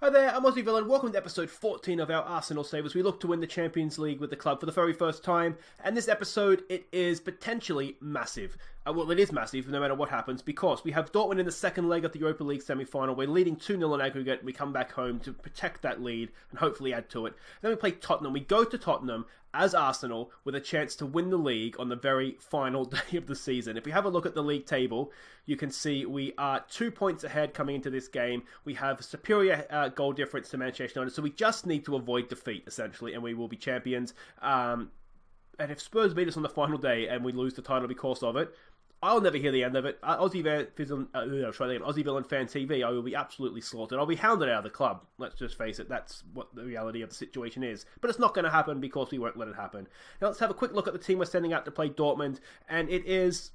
Hi there, I'm Aussie Villain. Welcome to episode 14 of our Arsenal Savers. We look to win the Champions League with the club for the very first time, and this episode, it is potentially massive. Well, it is massive no matter what happens, because we have Dortmund in the second leg of the Europa League semi-final. We're leading 2-0 on aggregate, and we come back home to protect that lead and hopefully add to it. Then we play Tottenham. We go to Tottenham as Arsenal with a chance to win the league on the very final day of the season. If we have a look at the league table, you can see we are 2 points ahead coming into this game. We have superior goal difference to Manchester United, so we just need to avoid defeat, essentially, and we will be champions. And if Spurs beat us on the final day and we lose the title because of it, I'll never hear the end of it. Aussie Villain Fan TV, I will be absolutely slaughtered. I'll be hounded out of the club. Let's just face it, that's what the reality of the situation is. But it's not going to happen because we won't let it happen. Now let's have a quick look at the team we're sending out to play Dortmund. And it is...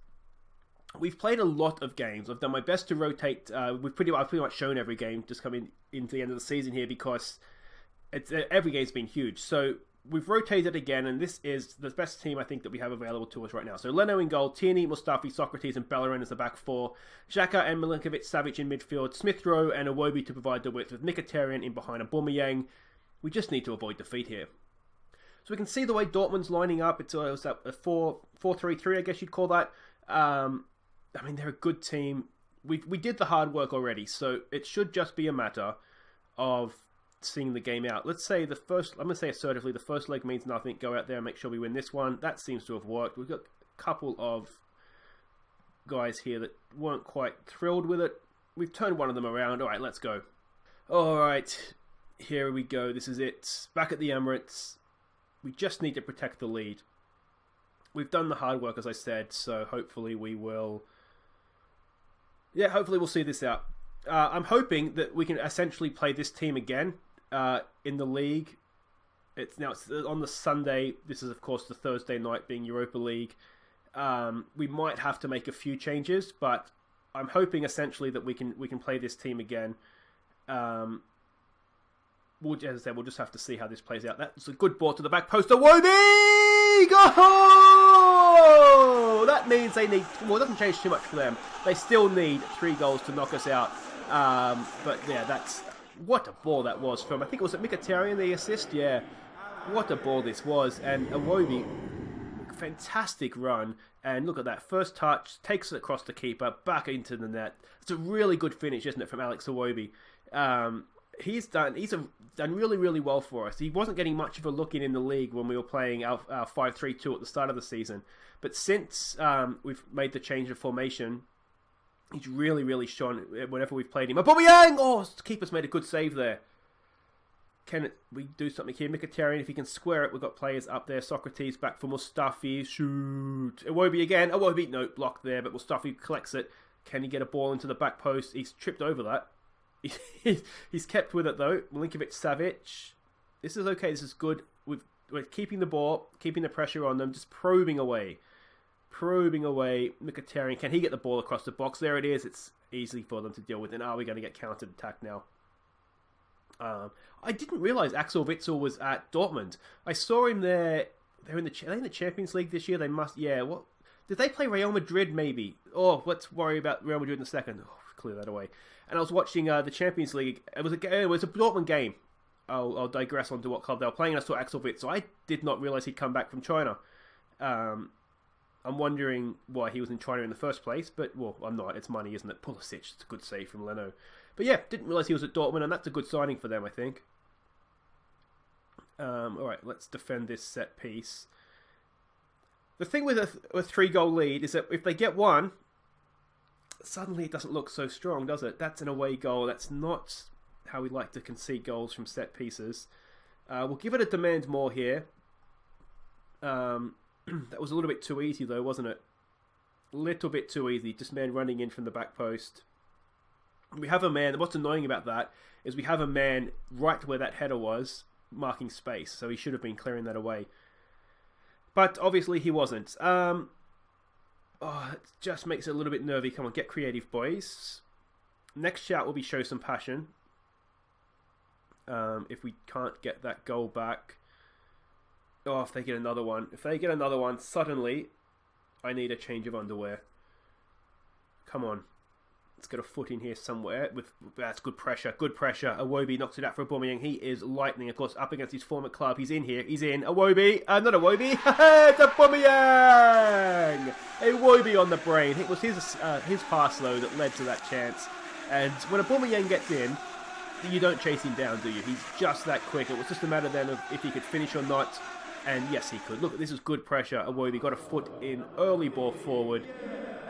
We've played a lot of games. I've done my best to rotate. I've pretty much shown every game just coming into the end of the season here because every game's been huge. So we've rotated again, and this is the best team I think that we have available to us right now. So Leno in goal, Tierney, Mustafi, Socrates, and Bellerin as the back four. Xhaka and Milinkovic-Savic in midfield. Smith Rowe and Awobi to provide the width with Mkhitaryan in behind and Aubameyang. We just need to avoid defeat here. So we can see the way Dortmund's lining up. It's a 4-3-3, I guess you'd call that. I mean, they're a good team. We did the hard work already, so it should just be a matter of seeing the game out. Let's say I'm going to say assertively, the first leg means nothing. Go out there and make sure we win this one. That seems to have worked. We've got a couple of guys here that weren't quite thrilled with it. We've turned one of them around. All right, let's go. All right, here we go. This is it. Back at the Emirates. We just need to protect the lead. We've done the hard work, as I said, so hopefully we will... Yeah, hopefully we'll see this out. I'm hoping that we can essentially play this team again in the league. It's on the Sunday. This is, of course, the Thursday night being Europa League. We might have to make a few changes, but I'm hoping essentially that we can play this team again. As I said, we'll just have to see how this plays out. That's a good ball to the back post. Awobi! Goal! That means they need... Well, it doesn't change too much for them. They still need 3 goals to knock us out. But yeah, that's... What a ball that was from... I think it was Mkhitaryan, the assist? Yeah. What a ball this was. And Awobi, fantastic run. And look at that. First touch, takes it across the keeper, back into the net. It's a really good finish, isn't it, from Alex Awobi? He's done really, really well for us. He wasn't getting much of a look in the league when we were playing our 5-3-2 at the start of the season. But since we've made the change of formation, he's really, really shone whenever we've played him. Aubameyang! Oh, the keeper's made a good save there. Can we do something here? Mkhitaryan, if he can square it, we've got players up there. Socrates back for Mustafi. Shoot. Awobi again. Awobi, no, blocked there, but Mustafi collects it. Can he get a ball into the back post? He's tripped over that. He's kept with it though. Milinkovic-Savic. This is okay. This is good. We're keeping the ball, keeping the pressure on them, just probing away. Mkhitaryan, can he get the ball across the box? There it is. It's easy for them to deal with. And are we going to get countered attack now? I didn't realise Axel Witsel was at Dortmund. I saw him there. Are they in the Champions League this year? They must. Yeah. What did they play? Real Madrid maybe. Oh, let's worry about Real Madrid in a second. Oh, clear that away. And I was watching the Champions League. It was a Dortmund game. I'll digress onto what club they were playing. And I saw Axel Witsel. I did not realise he'd come back from China. I'm wondering why he was in China in the first place. But, well, I'm not. It's money, isn't it? Pulisic. It's a good save from Leno. But yeah, didn't realise he was at Dortmund. And that's a good signing for them, I think. Alright, let's defend this set piece. The thing with a 3-goal lead is that if they get one... Suddenly it doesn't look so strong, does it? That's an away goal. That's not how we like to concede goals from set pieces. We'll give it a demand more here. That was a little bit too easy though, wasn't it? A little bit too easy. Just man running in from the back post. We have a man. What's annoying about that is we have a man right where that header was, marking space. So he should have been clearing that away. But obviously he wasn't. Oh, it just makes it a little bit nervy. Come on, get creative, boys. Next shout will be show some passion. If we can't get that goal back. Oh, if they get another one. If they get another one, suddenly I need a change of underwear. Come on. Let's get a foot in here somewhere. That's good pressure. Good pressure. Awobi knocks it out for Aubameyang. He is lightning, of course, up against his former club. He's in here. He's in. Awobi. Not Awobi. It's Aubameyang. Awobi on the brain. It was his pass, though, that led to that chance. And when Aubameyang gets in, you don't chase him down, do you? He's just that quick. It was just a matter then of if he could finish or not. And yes, he could. Look, this is good pressure. Awobi got a foot in. Early ball forward.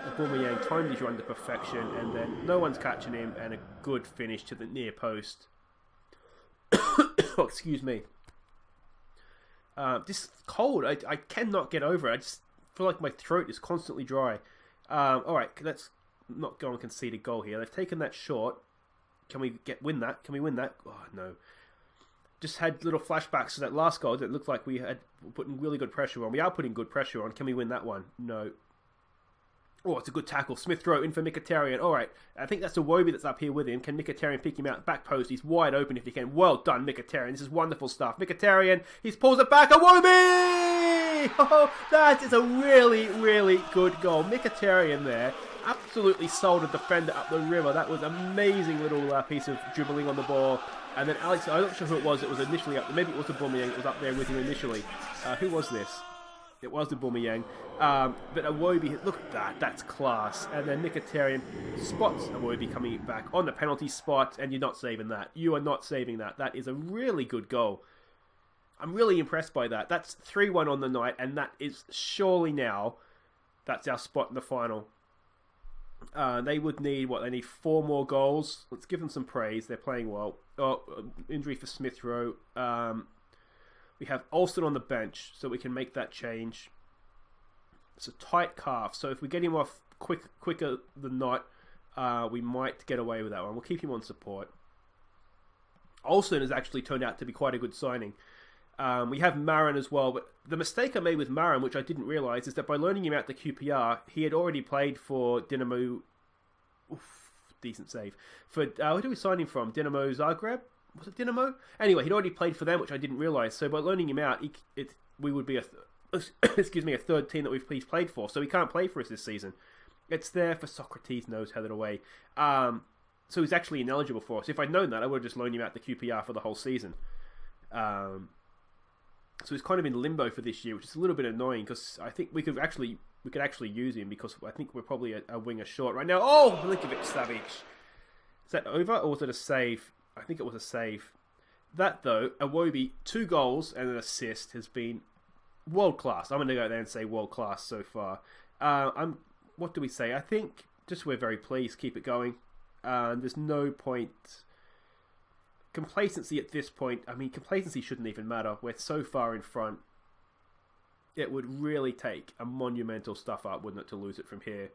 Aubameyang timed his run to perfection, and then no one's catching him, and a good finish to the near post. Oh, excuse me. This cold, I cannot get over it. I just feel like my throat is constantly dry. Alright, let's not go and concede a goal here. They've taken that short. Can we win that? Can we win that? Oh, no. Just had little flashbacks to that last goal that looked like we had putting really good pressure on. We are putting good pressure on. Can we win that one? No. Oh, it's a good tackle. Smith Rowe in for Mkhitaryan. All right. I think that's Awobi that's up here with him. Can Mkhitaryan pick him out? Back post. He's wide open if he can. Well done, Mkhitaryan. This is wonderful stuff. Mkhitaryan. He pulls it back. Awobi! Oh, that is a really, really good goal. Mkhitaryan there absolutely sold a defender up the river. That was an amazing little piece of dribbling on the ball. And then Alex, I'm not sure who it was initially up there. Maybe it was Aubameyang that was up there with him initially. Who was this? It was the Aubameyang. But Awobi, look at that. That's class. And then Mkhitaryan spots Awobi coming back on the penalty spot, and you're not saving that. You are not saving that. That is a really good goal. I'm really impressed by that. That's 3-1 on the night, and that is surely now, that's our spot in the final. They would need, what, they need 4 more goals. Let's give them some praise. They're playing well. Oh, injury for Smith Rowe. We have Olsen on the bench, so we can make that change. It's a tight calf, so if we get him off quicker than not, we might get away with that one. We'll keep him on support. Olsen has actually turned out to be quite a good signing. We have Marin as well, but the mistake I made with Marin, which I didn't realise, is that by loaning him out to QPR, he had already played for Dinamo. Oof, decent save. For who did we sign him from? Dinamo Zagreb? Was it Dinamo? Anyway, he'd already played for them, which I didn't realise. So by loaning him out, we would be a third team that he's played for. So he can't play for us this season. It's there for Socrates knows how to away. So he's actually ineligible for us. If I'd known that, I would have just loaned him out to QPR for the whole season. So he's kind of in limbo for this year, which is a little bit annoying because I think we could actually use him because I think we're probably a winger short right now. Oh, Milinkovic Savic. Is that over or was it a save? I think it was a save. That though, Awobi, 2 goals and an assist has been world class. I'm going to go there and say world class so far. What do we say? I think just we're very pleased. Keep it going. There's no point. Complacency at this point, I mean, complacency shouldn't even matter. We're so far in front. It would really take a monumental stuff up, wouldn't it, to lose it from here?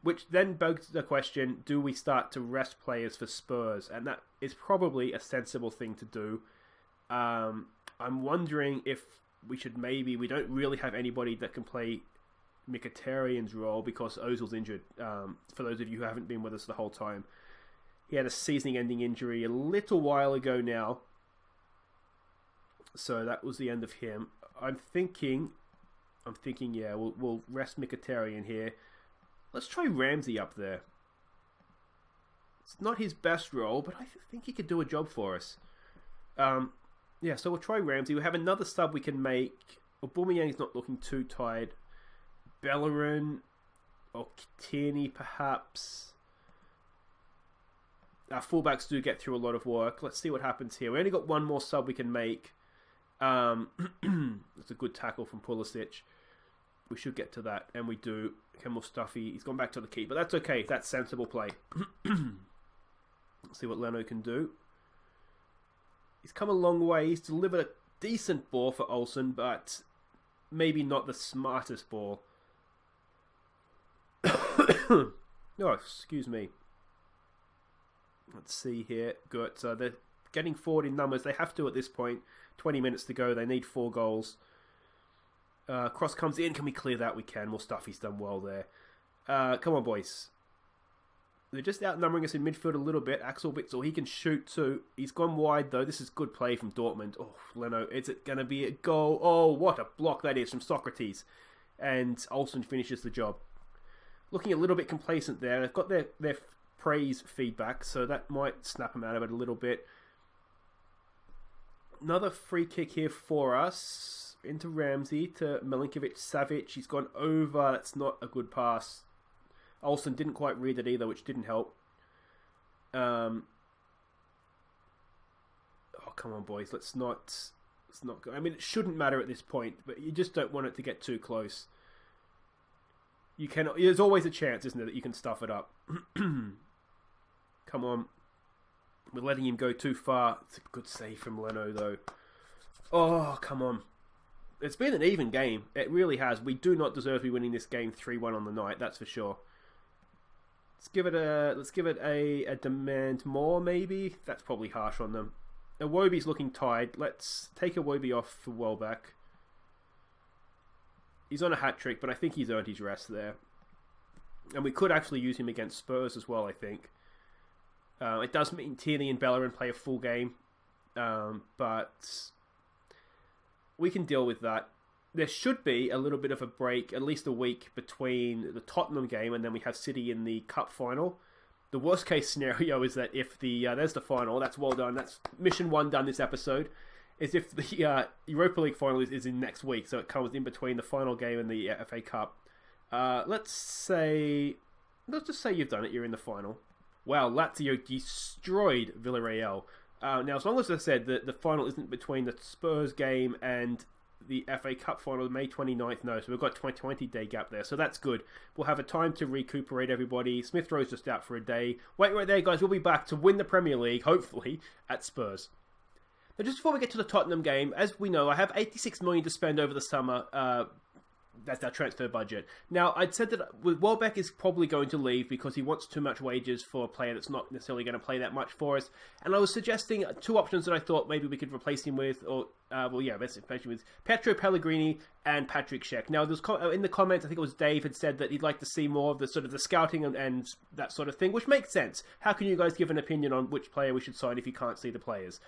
Which then begs the question, do we start to rest players for Spurs? And that is probably a sensible thing to do. I'm wondering if we don't really have anybody that can play Mkhitaryan's role because Ozil's injured. For those of you who haven't been with us the whole time. He had a season-ending injury a little while ago now. So that was the end of him. I'm thinking, yeah, we'll rest Mkhitaryan here. Let's try Ramsey up there. It's not his best role, but I think he could do a job for us. Yeah, so we'll try Ramsey. We have another sub we can make. Aubameyang's not looking too tired. Bellerin or Tierney, perhaps. Our fullbacks do get through a lot of work. Let's see what happens here. We only got 1 more sub we can make. It's a good tackle from Pulisic. We should get to that, and we do. Ken Mustafi, he's gone back to the keeper. That's okay. That's sensible play. Let's see what Leno can do. He's come a long way. He's delivered a decent ball for Olsen, but maybe not the smartest ball. Oh, excuse me. Let's see here. Good. So they're getting forward in numbers. They have to at this point. 20 minutes to go. They need 4 goals. Cross comes in. Can we clear that? We can. Mustafi's done well there. Come on, boys. They're just outnumbering us in midfield a little bit. Axel Witsel, he can shoot too. He's gone wide though. This is good play from Dortmund. Oh, Leno, is it going to be a goal? Oh, what a block that is from Socrates. And Olsen finishes the job. looking a little bit complacent there. They've got their praise feedback, so that might snap them out of it a little bit. Another free kick here for us. Into Ramsey to Milinkovic-Savic. He's gone over. That's not a good pass. Olsen didn't quite read it either, which didn't help. Oh, come on, boys. Let's not go. I mean, it shouldn't matter at this point, but you just don't want it to get too close. You cannot. There's always a chance, isn't there, that you can stuff it up. Come on. We're letting him go too far. It's a good save from Leno, though. Oh, come on. It's been an even game. It really has. We do not deserve to be winning this game 3-1 on the night, that's for sure. Let's give it a demand more, maybe. That's probably harsh on them. Iwobi's looking tired. Let's take Iwobi off for Welbeck. He's on a hat-trick, but I think he's earned his rest there. And we could actually use him against Spurs as well, I think. It does mean Tierney and Bellerin play a full game. But we can deal with that. There should be a little bit of a break, at least a week, between the Tottenham game and then we have City in the Cup final. The worst case scenario is that if there's the final, that's well done, that's mission 1 done this episode, is if the Europa League final is in next week, so it comes in between the final game and the FA Cup. Let's just say you've done it, you're in the final. Wow, Lazio destroyed Villarreal. Now, as long as I said that the final isn't between the Spurs game and the FA Cup final, May 29th, no, so we've got 20 day gap there, so that's good. We'll have a time to recuperate everybody. Smith Rowe's just out for a day. Wait right there, guys, we'll be back to win the Premier League, hopefully, at Spurs. Now, just before we get to the Tottenham game, as we know, I have 86 million to spend over the summer. That's our transfer budget. Now, I'd said that Welbeck is probably going to leave because he wants too much wages for a player that's not necessarily going to play that much for us. And I was suggesting 2 options that I thought maybe we could replace him with, or, let's replace him with Pietro Pellegrini and Patrick Schick. Now, there's in the comments, I think it was Dave had said that he'd like to see more of the sort of the scouting and that sort of thing, which makes sense. How can you guys give an opinion on which player we should sign if you can't see the players?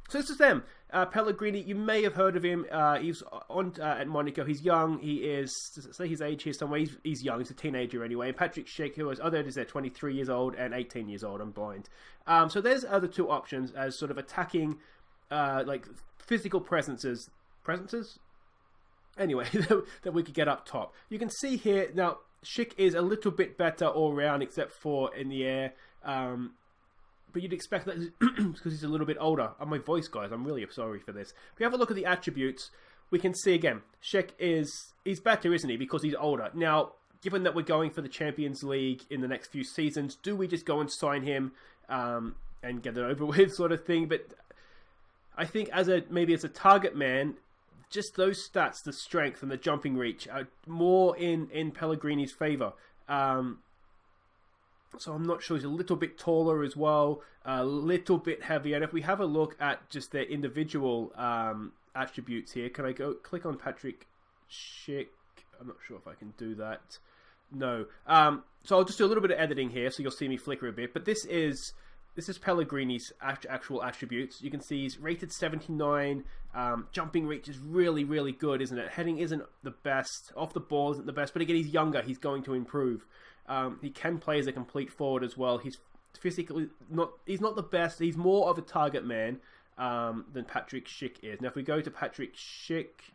So this is them. Pellegrini, you may have heard of him. He's on at Monaco. He's young. He is, does it say his age here somewhere? He's young. He's a teenager anyway. And Patrick Schick, who is, there it is there, 23 years old and 18 years old. I'm blind. So there's other 2 options as sort of attacking, like physical presences. Anyway, that we could get up top. You can see here, now, Schick is a little bit better all round except for in the air. But you'd expect that because he's a little bit older. Oh, my voice, guys, I'm really sorry for this. If we have a look at the attributes, we can see again, Schick he's better, isn't he? Because he's older. Now, given that we're going for the Champions League in the next few seasons, do we just go and sign him and get it over with sort of thing? But I think maybe as a target man, just those stats, the strength and the jumping reach, are more in Pellegrini's favour. So I'm not sure. He's a little bit taller as well, a little bit heavier. And if we have a look at just their individual attributes here, can I go click on Patrick Schick? I'm not sure if I can do that. No. So I'll just do a little bit of editing here, so you'll see me flicker a bit. But this is Pellegrini's actual attributes. You can see he's rated 79. Jumping reach is really, really good, isn't it? Heading isn't the best. Off the ball isn't the best. But again, he's younger. He's going to improve. He can play as a complete forward as well. He's physically he's not the best. He's more of a target man than Patrick Schick is. Now, if we go to Patrick Schick,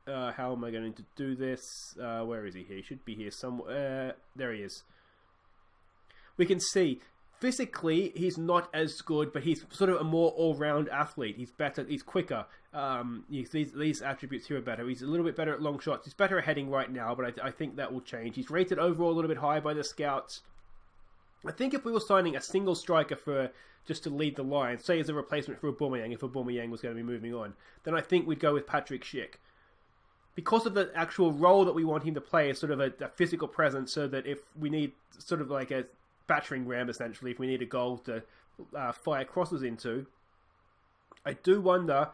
how am I going to do this? Where is he here? He should be here somewhere. There he is. We can see physically he's not as good, but he's sort of a more all-round athlete. He's better. He's quicker. These attributes here are better. He's a little bit better at long shots. He's better at heading right now, but I think that will change. He's rated overall a little bit higher by the scouts. I think if we were signing a single striker for just to lead the line, say as a replacement for Aubameyang, if Aubameyang was going to be moving on, then I think we'd go with Patrick Schick. Because of the actual role that we want him to play as sort of a physical presence, so that if we need sort of like a battering ram, essentially, if we need a goal to fire crosses into, I do wonder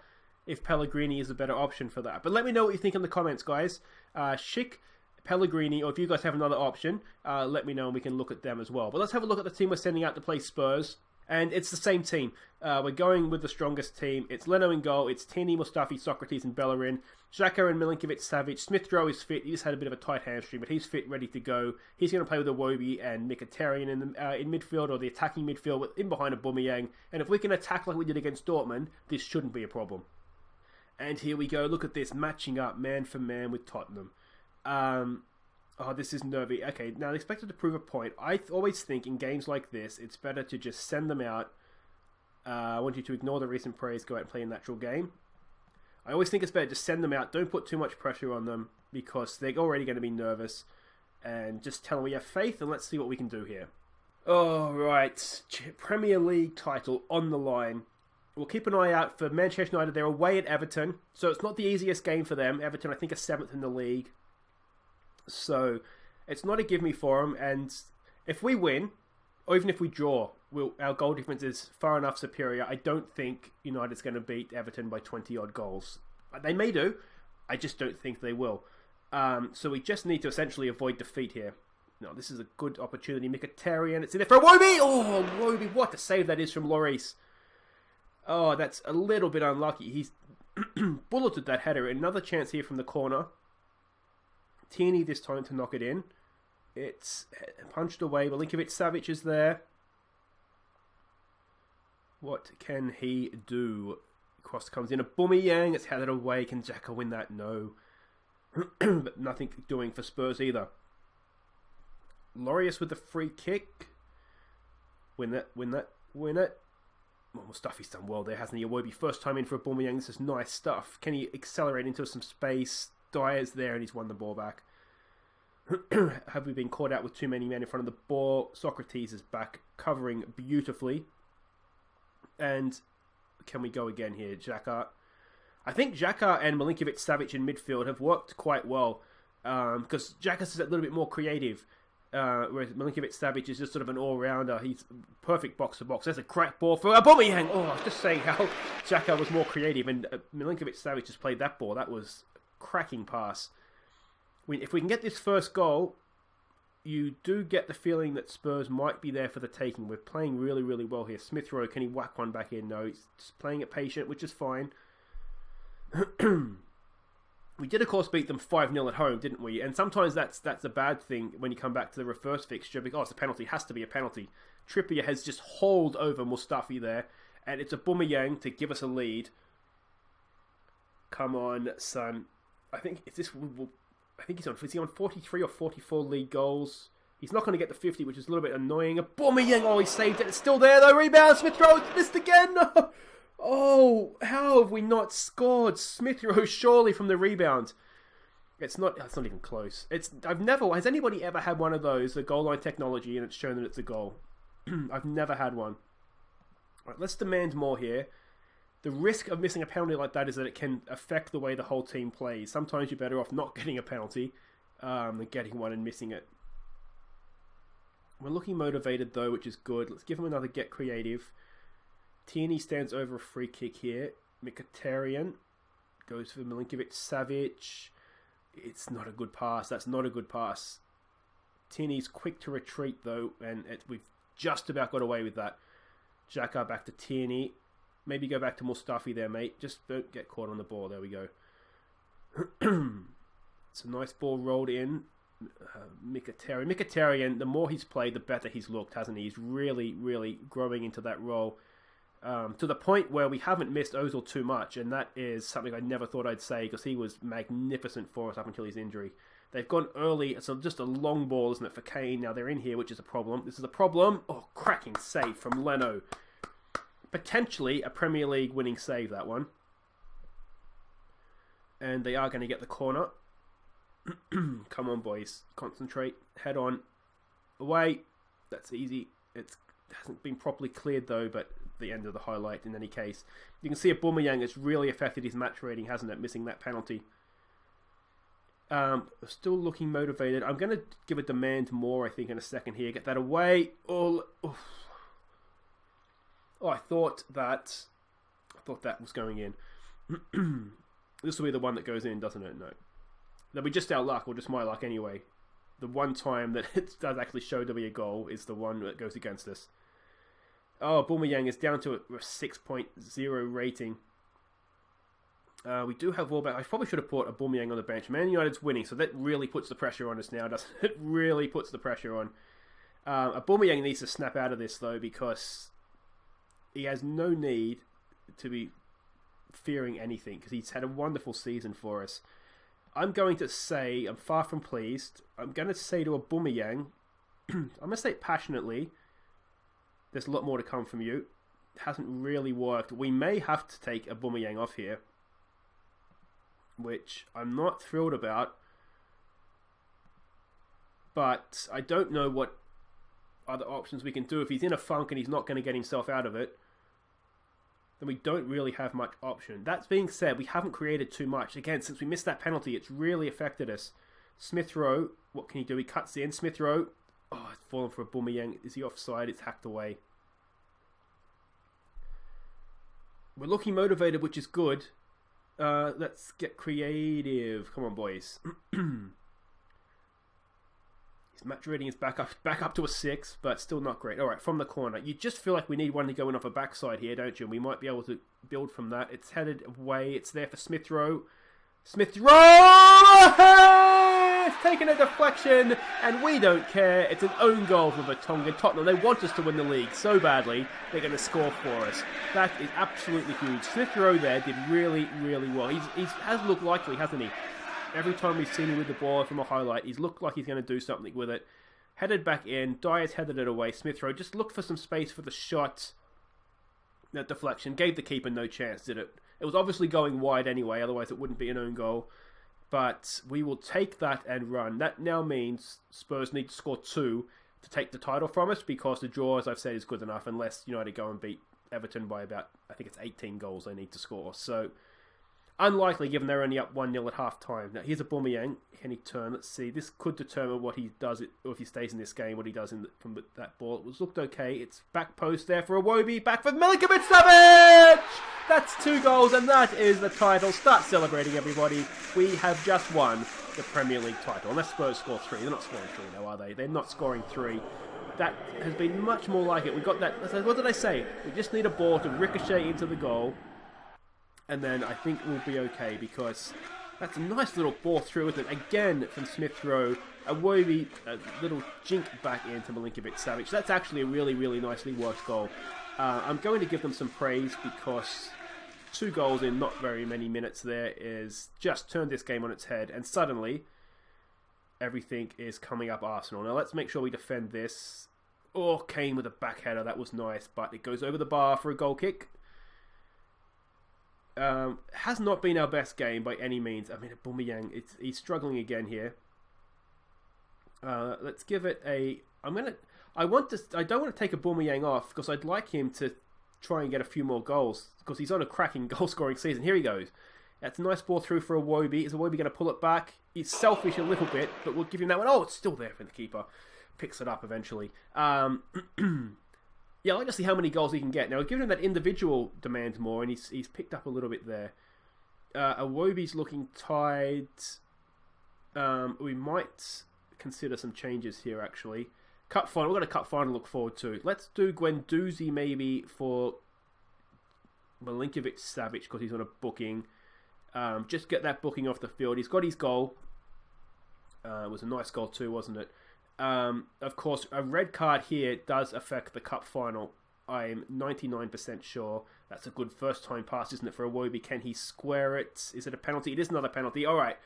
if Pellegrini is a better option for that. But let me know what you think in the comments, guys. Schick, Pellegrini, or if you guys have another option, let me know and we can look at them as well. But let's have a look at the team we're sending out to play Spurs. And it's the same team. We're going with the strongest team. It's Leno in goal. It's Tierney, Mustafi, Socrates, and Bellerin. Xhaka and Milinkovic-Savic. Smith Rowe is fit. He just had a bit of a tight hamstring, but he's fit, ready to go. He's going to play with Iwobi and Mkhitaryan in midfield, or the attacking midfield, with in behind Aubameyang. And if we can attack like we did against Dortmund, this shouldn't be a problem. And here we go. Look at this, matching up man for man with Tottenham. Oh, this is nervy. Okay, now expected to prove a point. I always think in games like this, it's better to just send them out. I want you to ignore the recent praise, go out and play a natural game. I always think it's better to send them out. Don't put too much pressure on them because they're already going to be nervous. And just tell them we have faith and let's see what we can do here. All right, Premier League title on the line. We'll keep an eye out for Manchester United. They're away at Everton, so it's not the easiest game for them. Everton, I think, are 7th in the league. So it's not a give-me for them. And if we win, or even if we draw, our goal difference is far enough superior. I don't think United's going to beat Everton by 20-odd goals. They may do. I just don't think they will. So we just need to essentially avoid defeat here. No, this is a good opportunity. Mkhitaryan, it's in there for Iwobi! Oh, Iwobi, what a save that is from Lloris. Oh, that's a little bit unlucky. He's bulleted that header. Another chance here from the corner. Tierney this time to knock it in. It's punched away. Milinkovic-Savic is there. What can he do? Cross comes in. Aubameyang, it's headed away. Can Xhaka win that? No. But nothing doing for Spurs either. Lloris with the free kick. Win it. Well, Mustafi's done well there, hasn't he? Iwobi first time in for Aubameyang. This is nice stuff. Can he accelerate into some space? Dyer's there and he's won the ball back. Have we been caught out with too many men in front of the ball? Socrates is back, covering beautifully. And can we go again here? Xhaka. I think Xhaka and Milinkovic-Savic in midfield have worked quite well. Because Xhaka's is a little bit more creative. Whereas Milinkovic-Savic is just sort of an all-rounder. He's perfect box-to-box. There's a crack ball for Aubameyang. Oh, I was just saying how Xhaka was more creative. And Milinkovic-Savic just played that ball. That was a cracking pass. If we can get this first goal, you do get the feeling that Spurs might be there for the taking. We're playing really, really well here. Smith Rowe, can he whack one back in? No, he's just playing it patient, which is fine. We did, of course, beat them 5-0 at home, didn't we? And sometimes that's a bad thing when you come back to the reverse fixture because it's a penalty. It has to be a penalty. Trippier has just hauled over Mustafi there, and it's Aubameyang to give us a lead. Come on, son. I think he's on 43 or 44 league goals. He's not going to get the 50, which is a little bit annoying. Aubameyang, oh, he saved it. It's still there, though. Rebound. Smith Rowe missed again. No. Oh, how have we not scored? Smith Rowe surely from the rebound. It's not even close. Has anybody ever had one of those, the goal line technology, and it's shown that it's a goal? I've never had one. Right, let's demand more here. The risk of missing a penalty like that is that it can affect the way the whole team plays. Sometimes you're better off not getting a penalty than getting one and missing it. We're looking motivated though, which is good. Let's give him another get creative. Tierney stands over a free kick here. Mkhitaryan goes for Milinkovic-Savic. It's not a good pass. That's not a good pass. Tierney's quick to retreat though, and we've just about got away with that. Xhaka back to Tierney. Maybe go back to Mustafi there, mate. Just don't get caught on the ball. There we go. It's a nice ball rolled in. Mkhitaryan, the more he's played, the better he's looked, hasn't he? He's really, really growing into that role. To the point where we haven't missed Ozil too much, and that is something I never thought I'd say because he was magnificent for us up until his injury. They've gone early. It's just a long ball, isn't it, for Kane? Now they're in here, which is a problem. This is a problem. Oh, cracking save from Leno. Potentially a Premier League winning save, that one. And they are going to get the corner. Come on, boys. Concentrate. Head on. Away. That's easy. It hasn't been properly cleared, though, but the end of the highlight in any case. You can see Aubameyang has really affected his match rating, hasn't it? Missing that penalty. Still looking motivated. I'm going to give a demand more, I think, in a second here. Get that away. Oh, I thought that was going in. This will be the one that goes in, doesn't it? No. That'll be just our luck, or just my luck anyway. The one time that it does actually show to be a goal is the one that goes against us. Oh, Aubameyang is down to a 6.0 rating. We do have Welbeck. I probably should have put Aubameyang on the bench. Man United's winning, so that really puts the pressure on us now, doesn't it? It really puts the pressure on. Aubameyang needs to snap out of this, though, because he has no need to be fearing anything, because he's had a wonderful season for us. I'm going to say, I'm far from pleased. I'm going to say to Aubameyang, I'm going to say it passionately, there's a lot more to come from you. It hasn't really worked. We may have to take Aubameyang off here, which I'm not thrilled about. But I don't know what other options we can do. If he's in a funk and he's not going to get himself out of it, then we don't really have much option. That being said, we haven't created too much. Again, since we missed that penalty, it's really affected us. Smith Rowe, what can he do? He cuts in. Smith Rowe, oh, it's fallen for Aubameyang. Is he offside? It's hacked away. We're looking motivated, which is good. Let's get creative. Come on, boys. His match rating is back up to a 6, but still not great. All right, from the corner. You just feel like we need one to go in off a backside here, don't you? And we might be able to build from that. It's headed away. It's there for Smith Rowe. Smith Rowe! It's taken a deflection, and we don't care. It's an own goal for Vertonghen. Tottenham, they want us to win the league so badly, they're going to score for us. That is absolutely huge. Smith Rowe there did really, really well. He has looked likely, hasn't he? Every time we've seen him with the ball from a highlight, he's looked like he's going to do something with it. Headed back in. Dyer's headed it away. Smith Rowe just looked for some space for the shot. That deflection gave the keeper no chance, did it? It was obviously going wide anyway, otherwise it wouldn't be an own goal. But we will take that and run. That now means Spurs need to score 2 to take the title from us, because the draw, as I've said, is good enough unless United go and beat Everton by about, I think it's 18 goals they need to score. So, unlikely given they're only up 1-0 at half time. Now, here's Aubameyang. Can he turn? Let's see. This could determine what he does, or if he stays in this game, what he does from that ball. It was looked okay. It's back post there for Iwobi. Back for Milinkovic-Savic! That's 2 goals, and that is the title. Start celebrating, everybody. We have just won the Premier League title. Unless Spurs score 3. They're not scoring 3 now, are they? They're not scoring 3. That has been much more like it. We got that. What did I say? We just need a ball to ricochet into the goal. And then I think we'll be okay, because that's a nice little ball through with it. Again from Smith Rowe. Iwobi, a little jink back into Milinkovic-Savic. That's actually a really, really nicely worked goal. I'm going to give them some praise, because 2 goals in not very many minutes there is just turned this game on its head. And suddenly, everything is coming up Arsenal. Now let's make sure we defend this. Oh, Kane with a back header. That was nice, but it goes over the bar for a goal kick. Has not been our best game by any means. I mean, Aubameyang, he's struggling again here. Let's give it a. I don't want to take Aubameyang off, because I'd like him to try and get a few more goals, because he's on a cracking goal scoring season. Here he goes. That's a nice ball through for Iwobi. Is Iwobi going to pull it back? He's selfish a little bit, but we'll give him that one. Oh, it's still there for the keeper. Picks it up eventually. Yeah, I'd like to see how many goals he can get. Now, we've given him that individual demand more, and he's picked up a little bit there. Iwobi's looking tied. We might consider some changes here, actually. Cup final. We've got a cup final to look forward to. Let's do Guendouzi maybe for Milinkovic-Savic, because he's on a booking. Just get that booking off the field. He's got his goal. It was a nice goal too, wasn't it? Of course, a red card here does affect the cup final. I'm 99% sure. That's a good first time pass, isn't it, for Iwobi? Can he square it? Is it a penalty? It is another penalty. All right.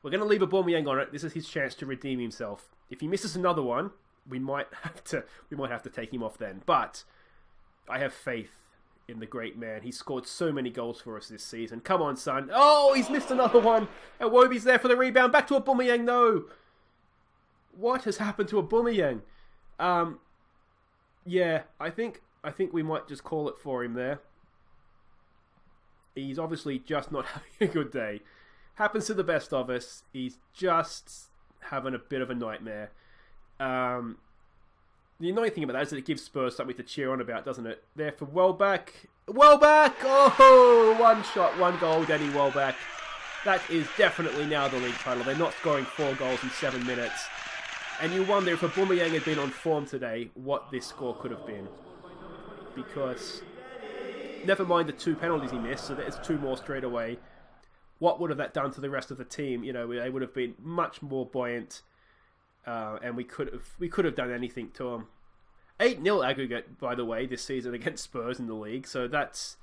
We're going to leave Aubameyang on it. This is his chance to redeem himself. If he misses another one, we might have to take him off then. But I have faith in the great man. He's scored so many goals for us this season. Come on, son. Oh, he's missed another one. Iwobi's there for the rebound. Back to Aubameyang, no. What has happened to Aubameyang? Yeah, I think we might just call it for him there. He's obviously just not having a good day. Happens to the best of us. He's just having a bit of a nightmare. The annoying thing about that is that it gives Spurs something to cheer on about, doesn't it? There for Welbeck. Welbeck! Oh, 1 shot, 1 goal, Danny Welbeck. That is definitely now the league title. They're not scoring 4 goals in 7 minutes. And you wonder if Aubameyang had been on form today, what this score could have been. Because, never mind the 2 penalties he missed, so there's 2 more straight away. what would have that done to the rest of the team? You know, they would have been much more buoyant, and we could have done anything to them. 8-0 aggregate, by the way, this season against Spurs in the league. So that's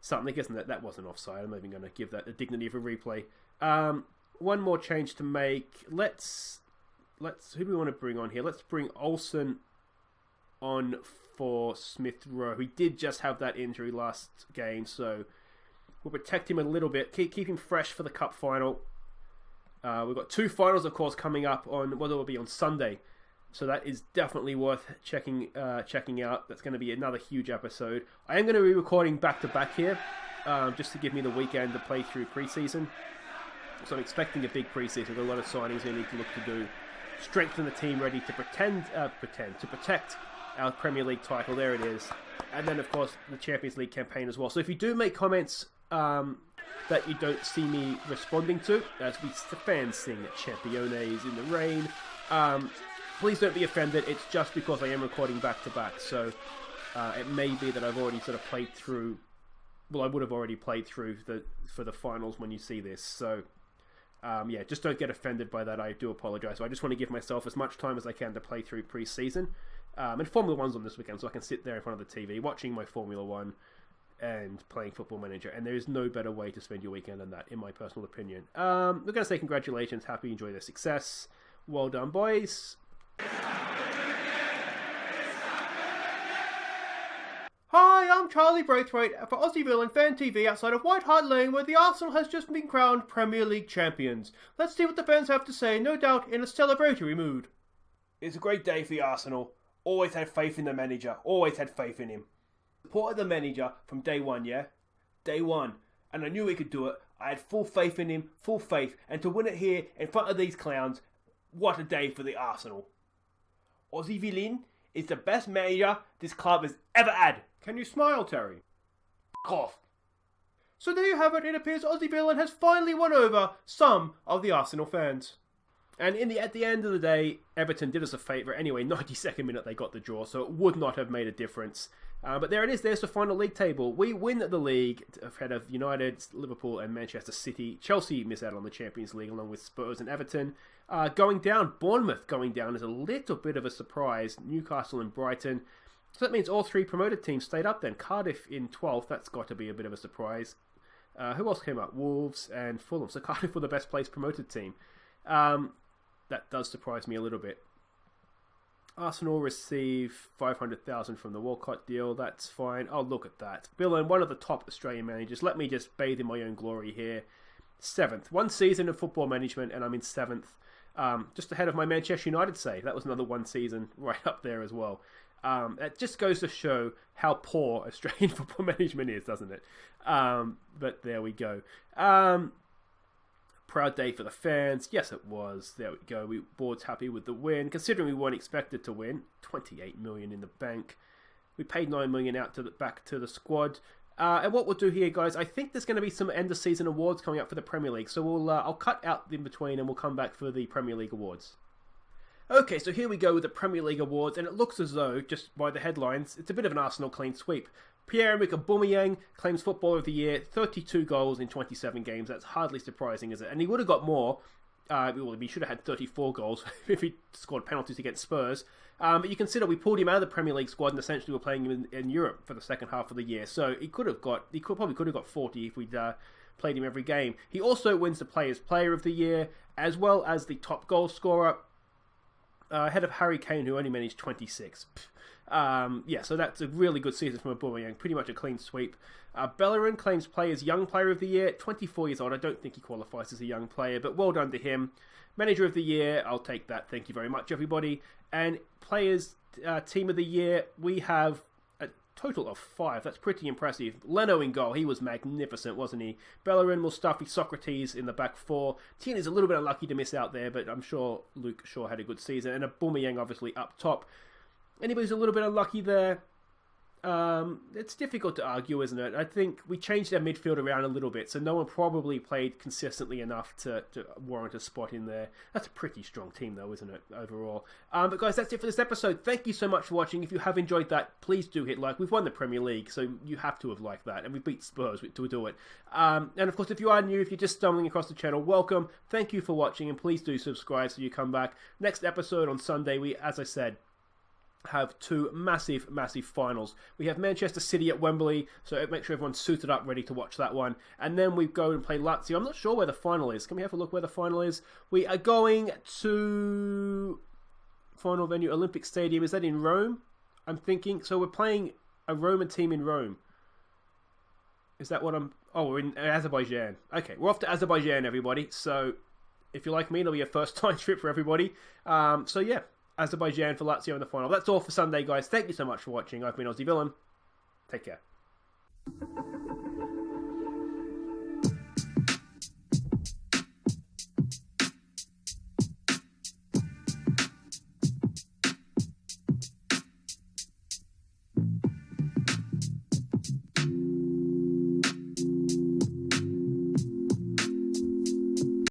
something, isn't it? That wasn't offside. I'm not even going to give that the dignity of a replay. One more change to make. Let's who do we want to bring on here? Let's bring Olsen on for Smith Rowe. He did just have that injury last game, so we'll protect him a little bit. Keep him fresh for the cup final. We've got 2 finals, of course, coming up on, well, it will be on Sunday. So that is definitely worth checking out. That's going to be another huge episode. I am going to be recording back-to-back here, just to give me the weekend to play through pre-season. So I'm expecting a big pre-season with a lot of signings we need to look to do. Strengthen the team ready to protect our Premier League title. There it is. And then, of course, the Champions League campaign as well. So if you do make comments that you don't see me responding to, as the fans sing Championes in the rain, please don't be offended. It's just because I am recording back-to-back. So it may be that I've already sort of played through... Well, I would have already played through for the finals when you see this. So, yeah, just don't get offended by that. I do apologise. So I just want to give myself as much time as I can to play through pre-season. And Formula 1's on this weekend, so I can sit there in front of the TV watching my Formula 1 and playing Football Manager. And there is no better way to spend your weekend than that, in my personal opinion. We're going to say congratulations. Happy you enjoy the success. Well done, boys. Hi, I'm Charlie Braithwaite for Aussie Villain Fan TV outside of White Hart Lane, where the Arsenal has just been crowned Premier League champions. Let's see what the fans have to say, no doubt in a celebratory mood. It's a great day for the Arsenal. Always had faith in the manager. Always had faith in him. Supported the manager from day one, yeah? Day one. And I knew he could do it. I had full faith in him, full faith. And to win it here in front of these clowns, what a day for the Arsenal. Aussie Villain is the best manager this club has ever had. Can you smile, Terry? F*** off. So there you have it. It appears Aussie Villain has finally won over some of the Arsenal fans. And at the end of the day, Everton did us a favour. Anyway, 92nd minute they got the draw, so it would not have made a difference. But there it is. There's the final league table. We win the league ahead of United, Liverpool and Manchester City. Chelsea miss out on the Champions League along with Spurs and Everton. Going down, Bournemouth going down is a little bit of a surprise. Newcastle and Brighton. So that means all 3 promoted teams stayed up then. Cardiff in 12th. That's got to be a bit of a surprise. Who else came up? Wolves and Fulham. So Cardiff were the best placed promoted team. That does surprise me a little bit. Arsenal receive $500,000 from the Walcott deal. That's fine. Oh, look at that. Villain, one of the top Australian managers. Let me just bathe in my own glory here. 7th. 1 season of football management, and I'm in 7th. Just ahead of my Manchester United save. That was another 1 season right up there as well. That just goes to show how poor Australian football management is, doesn't it? But there we go. Proud day for the fans. Yes, it was. There we go. Board's happy with the win. Considering we weren't expected to win. 28 million in the bank. We paid 9 million out back to the squad. And what we'll do here, guys, I think there's going to be some end of season awards coming up for the Premier League. So I'll cut out in between and we'll come back for the Premier League awards. Okay, so here we go with the Premier League awards, and it looks as though, just by the headlines, it's a bit of an Arsenal clean sweep. Pierre-Emerick Aubameyang claims Footballer of the Year, 32 goals in 27 games. That's hardly surprising, is it? And he would have got more. Well, he should have had 34 goals if he scored penalties against Spurs. But you consider we pulled him out of the Premier League squad and essentially we're playing him in Europe for the second half of the year. So he probably could have got 40 if we'd played him every game. He also wins the Players' Player of the Year, as well as the top goal scorer, ahead of Harry Kane, who only managed 26. Yeah, so that's a really good season from Aubameyang. Pretty much a clean sweep. Bellerin claims Young Player of the Year. 24 years old. I don't think he qualifies as a young player, but well done to him. Manager of the Year. I'll take that. Thank you very much, everybody. And Players Team of the Year. We have a total of 5. That's pretty impressive. Leno in goal. He was magnificent, wasn't he? Bellerin, Mustafi, Socrates in the back 4. Tierney's a little bit unlucky to miss out there, but I'm sure Luke Shaw had a good season. And Aubameyang obviously up top. Anybody's a little bit unlucky there? It's difficult to argue, isn't it? I think we changed our midfield around a little bit, so no one probably played consistently enough to warrant a spot in there. That's a pretty strong team, though, isn't it, overall? But guys, that's it for this episode. Thank you so much for watching. If you have enjoyed that, please do hit like. We've won the Premier League, so you have to have liked that, and we beat Spurs to do it. And of course, if you are new, if you're just stumbling across the channel, welcome. Thank you for watching, and please do subscribe so you come back. Next episode on Sunday, we, as I said, have two massive finals. We have Manchester City at Wembley, so make sure everyone's suited up, ready to watch that one. And then we go and play Lazio. I'm not sure where the final is. Can we have a look where the final is? We are going to final venue, Olympic Stadium. Is that in Rome? I'm thinking. So we're playing a Roman team in Rome. Is that what I'm... Oh, we're in Azerbaijan. Okay, we're off to Azerbaijan, everybody. So if you're like me, it'll be a first-time trip for everybody. So yeah. Azerbaijan for Lazio in the final. That's all for Sunday, guys. Thank you so much for watching. I've been Aussie Villain. Take care.